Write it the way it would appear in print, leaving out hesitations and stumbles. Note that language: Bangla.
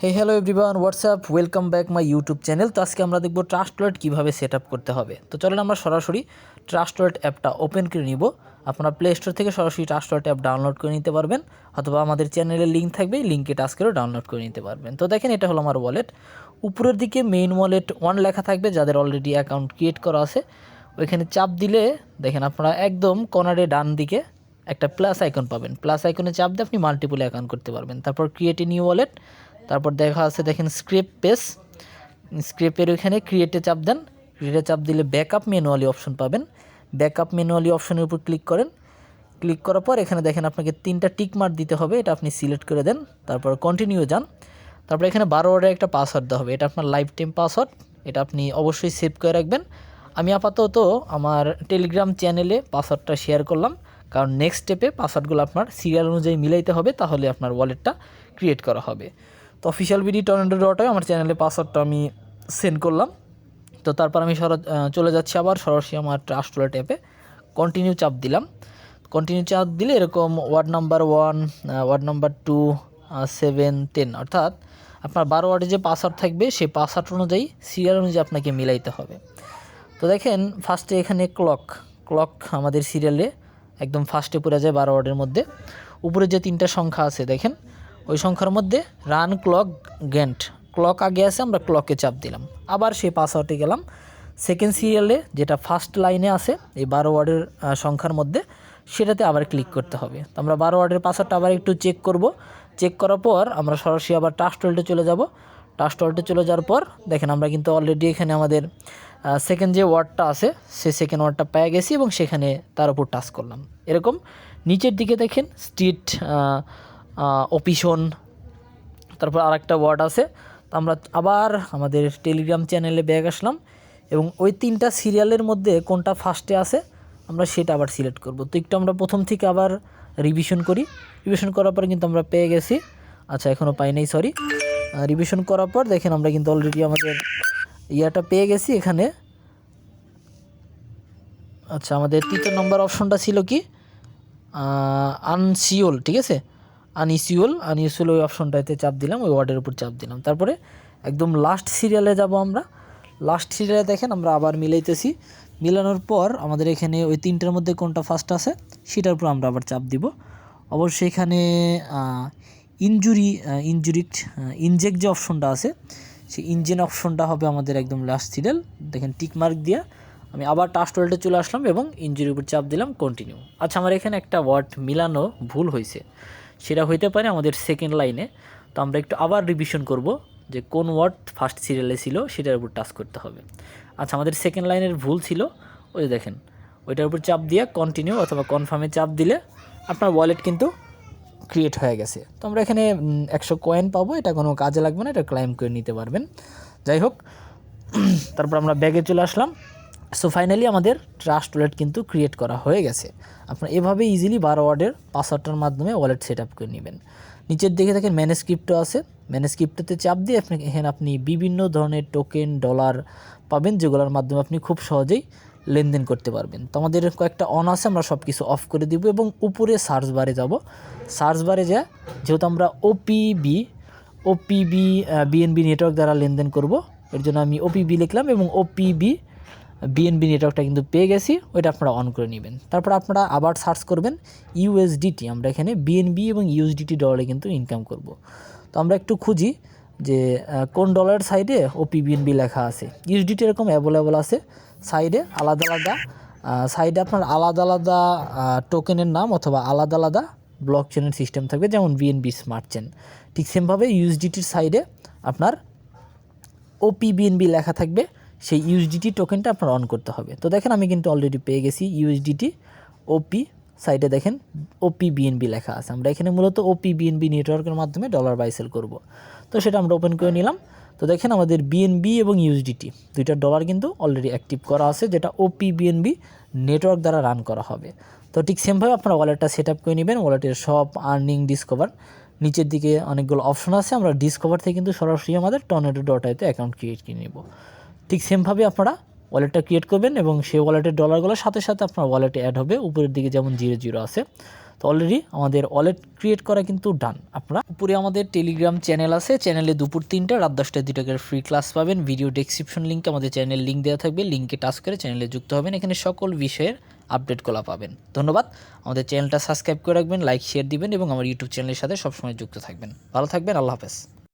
Hello everyone, WhatsApp, welcome back my YouTube channel. তো আজকে আমরা দেখব ট্রাস্ট ওয়ালেট কীভাবে সেট আপ করতে হবে। তো চলেন আমরা সরাসরি ট্রাস্ট ওয়ালেট অ্যাপটা ওপেন করে নিব। আপনারা প্লে স্টোর থেকে সরাসরি ট্রাস্ট ওয়ালেট অ্যাপ ডাউনলোড করে নিতে পারবেন, অথবা আমাদের চ্যানেলের লিঙ্ক থাকবে, লিঙ্কে টাচ করেও ডাউনলোড করে নিতে পারবেন। তো দেখেন, এটা হলো আমার ওয়ালেট। উপরের দিকে মেইন ওয়ালেট 1 লেখা থাকবে, যাদের অলরেডি অ্যাকাউন্ট ক্রিয়েট করা আছে। ওইখানে চাপ দিলে দেখেন আপনারা একদম কর্নারে ডান দিকে একটা প্লাস আইকন পাবেন। প্লাস আইকনে চাপ দিয়ে আপনি মাল্টিপল অ্যাকাউন্ট করতে পারবেন। তারপর ক্রিয়েট এ নিউ ওয়ালেট, তারপর দেখা আছে দেখেন স্ক্রেপ পেজ, স্ক্রেপের ওইখানে ক্রিয়েটে চাপ দেন। ক্রিয়েটে চাপ দিলে ব্যাকআপ ম্যানুয়ালি অপশন পাবেন। ব্যাকআপ ম্যানুয়ালি অপশনের উপর ক্লিক করেন। ক্লিক করার পর এখানে দেখেন আপনাকে 3টা টিক মার্ক দিতে হবে, এটা আপনি সিলেক্ট করে দেন। তারপর কন্টিনিউ যান। তারপর এখানে 12 ওয়ার্ডের একটা পাসওয়ার্ড দেওয়া হবে, এটা আপনার লাইফ টাইম পাসওয়ার্ড, এটা আপনি অবশ্যই সেভ করে রাখবেন। আমি আপাতত আমার টেলিগ্রাম চ্যানেলে পাসওয়ার্ডটা শেয়ার করলাম, কারণ নেক্সট স্টেপে পাসওয়ার্ডগুলো আপনার সিরিয়াল অনুযায়ী মিলাইতে হবে, তাহলে আপনার ওয়ালেটটা ক্রিয়েট করা হবে। তো অফিসিয়াল বিডি টর্নেডো.এ আমার চ্যানেলে পাসওয়ার্ডটা আমি সেন্ড করলাম। তো তারপর আমি চলে যাচ্ছি আবার সরাসরি আমার ট্রাস্ট ওয়ালেট অ্যাপে। কন্টিনিউ চাপ দিলাম। কন্টিনিউ চাপ দিলে এরকম ওয়ার্ড নাম্বার 1, ওয়ার্ড নাম্বার 2, 7, 10, অর্থাৎ আপনার 12 ওয়ার্ডে যে পাসওয়ার্ড থাকবে সেই পাসওয়ার্ড অনুযায়ী সিরিয়াল অনুযায়ী আপনাকে মিলাইতে হবে। তো দেখেন ফার্স্টে এখানে ক্লক আমাদের সিরিয়ালে একদম ফার্স্টে পড়ে যায় 12 ওয়ার্ডের মধ্যে। উপরে যে 3টা সংখ্যা আছে দেখেন, ওই সংখ্যার মধ্যে রান ক্লক গ্যান্ট, ক্লক আগে আছে, আমরা ক্লকে চাপ দিলাম। আবার সেই পাসওয়ার্ডে গেলাম সেকেন্ড সিরিয়ালে, যেটা ফার্স্ট লাইনে আছে এই 12 ওয়ার্ডের সংখ্যার মধ্যে, সেটাতে আবার ক্লিক করতে হবে। তো আমরা 12 ওয়ার্ডের পাসওয়ার্ডটা আবার একটু চেক করব। চেক করার পর আমরা সরাসরি আবার ট্রাস্ট ওয়ালেটে চলে যাব। ট্রাস্ট ওয়ালেটে চলে যাওয়ার পর দেখেন আমরা কিন্তু অলরেডি এখানে আমাদের সেকেন্ড যে ওয়ার্ডটা আছে সেই সেকেন্ড ওয়ার্ডটা পেয়ে গেছি এবং সেখানে তার উপর টাচ করলাম। এরকম নিচের দিকে দেখেন স্ট্রিট, অপিশন, তারপর আরেকটা ওয়ার্ড আছে। তো আমরা আবার আমাদের টেলিগ্রাম চ্যানেলে ব্যাক আসলাম এবং ওই 3টা সিরিয়ালের মধ্যে কোনটা ফার্স্টে আছে আমরা সেটা আবার সিলেক্ট করব। তো একটু আমরা প্রথম থেকে আবার রিভিশন করি। রিভিশন করার পর কিন্তু আমরা পেয়ে গেছি, আচ্ছা এখনও পাই নাই, সরি। রিভিশন করার পর দেখেন আমরা কিন্তু অলরেডি আমাদের ইয়াটা পেয়ে গেছি এখানে। আচ্ছা, আমাদের 3 নম্বর অপশনটা ছিল কি আনসিওল, ঠিক আছে, আনইসিওল ওই অপশনটাতে চাপ দিলাম, ওই ওয়ার্ডের উপর চাপ দিলাম। তারপরে একদম লাস্ট সিরিয়ালে যাব আমরা। লাস্ট সিরিয়ালে দেখেন আমরা আবার মিলাইতেছি। মিলানোর পর আমাদের এখানে ওই 3টার মধ্যে কোনটা ফার্স্ট আছে সেটার উপর আমরা আবার চাপ দিব। অবশ্যই এখানে ইনজেক্ট যে অপশনটা আছে সেই ইঞ্জিন অপশনটা হবে আমাদের একদম লাস্ট সিরিয়াল। দেখেন টিক মার্ক দিয়া আমি আবার ট্রাস্ট ওয়ালেটে চলে আসলাম এবং ইঞ্জিনের উপর চাপ দিলাম কন্টিনিউ। আচ্ছা, আমার এখানে একটা ওয়ার্ড মিলানো ভুল হয়েছে, সেটা হইতে পারে আমাদের সেকেন্ড লাইনে। তো আমরা একটু আবার রিভিশন করব যে কোন ওয়ার্ড ফার্স্ট সিরিয়ালে ছিল সেটার উপর টাচ করতে হবে। আচ্ছা, আমাদের সেকেন্ড লাইনের ভুল ছিল, ওই দেখেন ওইটার উপর চাপ দিয়ে কন্টিনিউ অথবা কনফার্মে চাপ দিলে আপনার ওয়ালেট কিন্তু ক্রিয়েট হয়ে গেছে। তো আমরা এখানে 100 কয়েন পাবো, এটা কোনো কাজে লাগবে না, এটা ক্লাইম করে নিতে পারবেন। যাই হোক, তারপর আমরা ব্যাগে চলে আসলাম। সো ফাইনালি আমাদের ট্রাস্ট ওয়ালেট কিন্তু ক্রিয়েট করা হয়ে গেছে। আপনারা এভাবে ইজিলি 12 ওয়ার্ডের পাসওয়ার্ডটার মাধ্যমে ওয়ালেট সেট আপ করে নেবেন। নিচের দিকে দেখেন ম্যানেজ ক্রিপ্টো আছে, ম্যানেজ ক্রিপ্টোতে চাপ দিয়ে এখানে আপনি বিভিন্ন ধরনের টোকেন, ডলার পাবেন, যেগুলোর মাধ্যমে আপনি খুব সহজেই লেনদেন করতে পারবেন। তো আমাদের কয়েকটা অন আছে, আমরা সব কিছু অফ করে দিব এবং উপরে সার্চ বারে যাব। সার্চ বারে যেহেতু আমরা ওপিবি বিএনবি নেটওয়ার্ক দ্বারা লেনদেন করব, এর জন্য আমি ওপিবি লিখলাম এবং ওপিবি বিএনবি নেটওয়ার্কটা কিন্তু পেয়ে গেছি, ওইটা আপনারা অন করে নেবেন। তারপর আপনারা আবার সার্চ করবেন ইউএসডিটি, আমরা এখানে বিএনবি এবং ইউএসডিটি ডলারে কিন্তু ইনকাম করব। তো আমরা একটু খুঁজি যে কোন ডলারের সাইডে ওপি বিএনবি লেখা আছে। ইউএসডিটি এরকম অ্যাভেলেবল আছে, সাইডে আলাদা আলাদা, সাইডে আপনার আলাদা আলাদা টোকেনের নাম অথবা আলাদা আলাদা ব্লক চেনের সিস্টেম থাকবে, যেমন বিএনবি স্মার্ট চেন। ঠিক সেমভাবে ইউএসডিটির সাইডে আপনার ওপি বিএনবি লেখা থাকবে, সেই ইউএসডিটি টোকেনটা আপনার অন করতে হবে। তো দেখেন আমি কিন্তু অলরেডি পেয়ে গেছি ইউএসডিটি ওপি, সাইডে দেখেন ওপি বিএনবি লেখা আছে। আমরা এখানে মূলত ওপি বিএনবি নেটওয়ার্কের মাধ্যমে ডলার বাই সেল করব। তো সেটা আমরা ওপেন করে নিলাম। তো দেখেন আমাদের বিএনবি এবং ইউএসডিটি দুইটা ডলার কিন্তু অলরেডি অ্যাক্টিভ করা আছে, যেটা ওপি বিএনবি নেটওয়ার্ক দ্বারা রান করা হবে। তো ঠিক সেমভাবে আপনারা ওয়ালেটটা সেট আপ করে নেবেন। ওয়ালেটের সব আর্নিং, ডিসকভার, নিচের দিকে অনেকগুলো অপশন আছে, আমরা ডিসকভার থেকে কিন্তু সরাসরি আমাদের টর্নেডো.তে অ্যাকাউন্ট ক্রিয়েট করে নেব। ঠিক সেমভাবে আপনারা ওয়ালেটটা ক্রিয়েট করবেন এবং সেই ওয়ালেটের ডলারগুলোর সাথে সাথে আপনার ওয়ালেটে অ্যাড হবে। উপরের দিকে যেমন 00 আছে, তো অলরেডি আমাদের ওয়ালেট ক্রিয়েট করা কিন্তু ডান। আপনারা উপরে আমাদের টেলিগ্রাম চ্যানেল আছে, চ্যানেলে দুপুর 3টা রাত 10টায় 2 টাকার ফ্রি ক্লাস পাবেন। ভিডিও ডেসক্রিপশন লিঙ্কে আমাদের চ্যানেল লিঙ্ক দেওয়া থাকবে, লিঙ্কে টাচ করে চ্যানেলে যুক্ত হবেন। এখানে সকল বিষয়ের আপডেটগুলো পাবেন। ধন্যবাদ। আমাদের চ্যানেলটা সাবস্ক্রাইব করে রাখবেন, লাইক শেয়ার দিবেন এবং আমার ইউটিউব চ্যানেলের সাথে সবসময় যুক্ত থাকবেন। ভালো থাকবেন, আল্লাহ হাফেজ।